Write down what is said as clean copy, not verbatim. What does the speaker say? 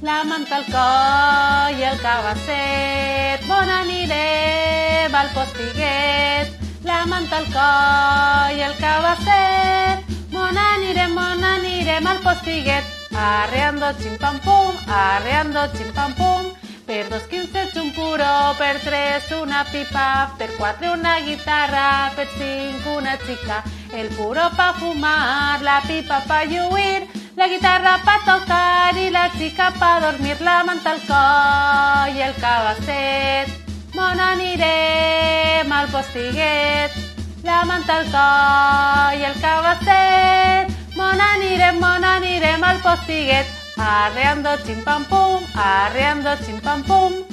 la manta al coll i el cabasset. Bon anirem al Postiguet, la manta al coll i el cabasset. Bon anirem al Postiguet, arreando chimpampum, arreando chimpampum. Per 2,15 un puro, per 3 una pipa, per 4 una guitarra, per 5 una chica. El puro pa fumar, la pipa pa lluir, la guitarra pa tocar i la chica pa dormir. La manta al coll i el cabasset, bon anirem al Postiguet, la manta al coll i el cabasset. Bon anirem al Postiguet, arreando chimpampum, arreando chimpampum.